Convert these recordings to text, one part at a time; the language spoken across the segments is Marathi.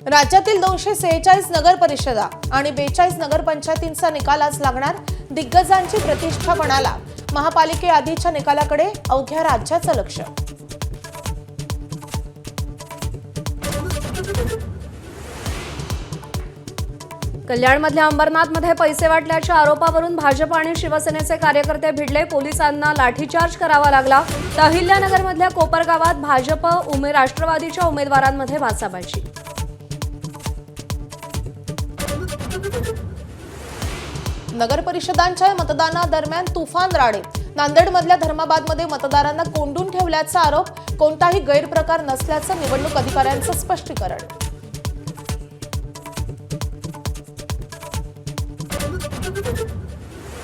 राज्यातील 246 नगर परिषदा आणि 42 नगरपंचायतींचा निकाल आज लागणार। दिग्गजांची प्रतिष्ठा पणाला। महापालिकेआधीच्या निकालाकडे अवघ्या राज्याचं लक्ष। कल्याणमधल्या अंबरनाथमध्ये पैसे वाटल्याच्या आरोपावरून भाजप आणि शिवसेनेचे कार्यकर्ते भिडले। पोलिसांना लाठीचार्ज करावा लागला। अहिल्यानगरमधल्या कोपरगावात भाजप राष्ट्रवादीच्या उमेदवारांमध्ये बाचाबाची। नगर परिषदांच्या मतदानादरम्यान तुफान राडे। नांदेडमधल्या धर्माबादमध्ये मतदारांना कोंडून ठेवल्याचा आरोप। कोणताही गैरप्रकार नसल्याचं निवडणूक अधिकाऱ्यांचं स्पष्टीकरण।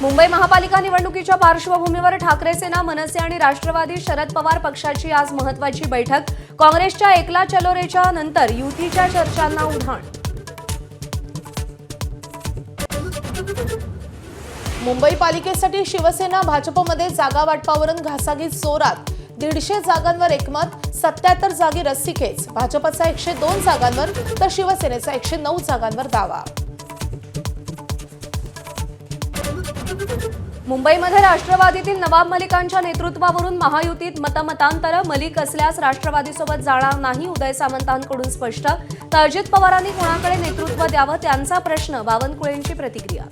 मुंबई महापालिका निवडणुकीच्या पार्श्वभूमीवर ठाकरे सेना, मनसे आणि राष्ट्रवादी शरद पवार पक्षाची आज महत्त्वाची बैठक। काँग्रेसच्या एकला चलो रेच्या नंतर युतीच्या चर्चांना उधाण। मुंबई पालिकेसाठी शिवसेना भाजपमध्ये जागा वाटपावरून घासाघीस जोरात। 150 जागांवर एकमत, 77 जागी रस्सीखेच। भाजपचा 102 जागांवर तर शिवसेनेचा 109 जागांवर दावा। मुंबईमध्ये राष्ट्रवादीतील नवाब मलिकांच्या नेतृत्वावरून महायुतीत मतमतांतर। मलिक असल्यास राष्ट्रवादीसोबत जाणार नाही, उदय सामंतांकडून स्पष्ट। तर अजित पवारांनी कोणाकडे नेतृत्व द्यावं त्यांचा प्रश्न, बावनकुळेंची प्रतिक्रिया।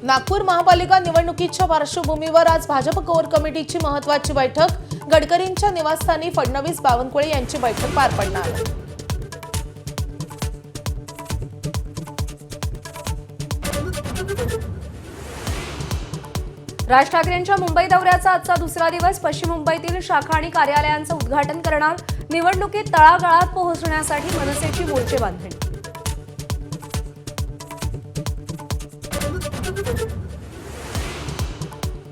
नागपूर महापालिका निवडणुकीच्या पार्श्वभूमीवर आज भाजप कोर कमिटीची महत्त्वाची बैठक। गडकरींच्या निवासस्थानी फडणवीस, बावनकुळे यांची बैठक पार पडणार। राज ठाकरेंच्या मुंबई दौऱ्याचा आजचा दुसरा दिवस। पश्चिम मुंबईतील शाखा आणि कार्यालयांचं उद्घाटन करणार। निवडणुकीत तळागाळात पोहोचण्यासाठी मनसेची मोर्चे बांधणी।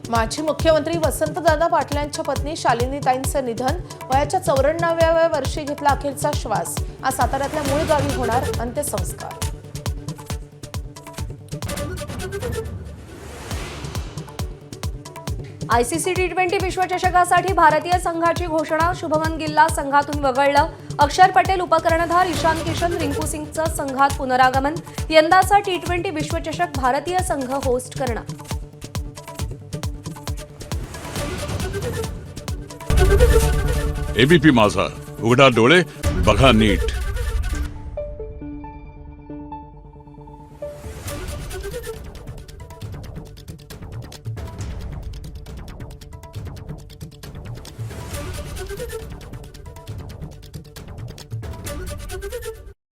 माजी मुख्यमंत्री वसंतदादा पाटलांच्या पत्नी शालिनीताईंचं निधन। वयाच्या 94व्या वर्षी घेतला अखेरचा श्वास। आज साताऱ्यातल्या मूळ गावी होणार अंत्यसंस्कार। आयसीसी टी20 विश्वचषकासाठी भारतीय संघाची घोषणा। शुभमन गिलला संघातून वगळलं। अक्षर पटेल उपकर्णधार, ईशान किशन, रिंकू सिंगचं संघात पुनरागमन। यंदाचा टी20 विश्वचषक भारतीय संघ होस्ट करणार। एबीपी माझा, उघडा डोळे बघा नीट।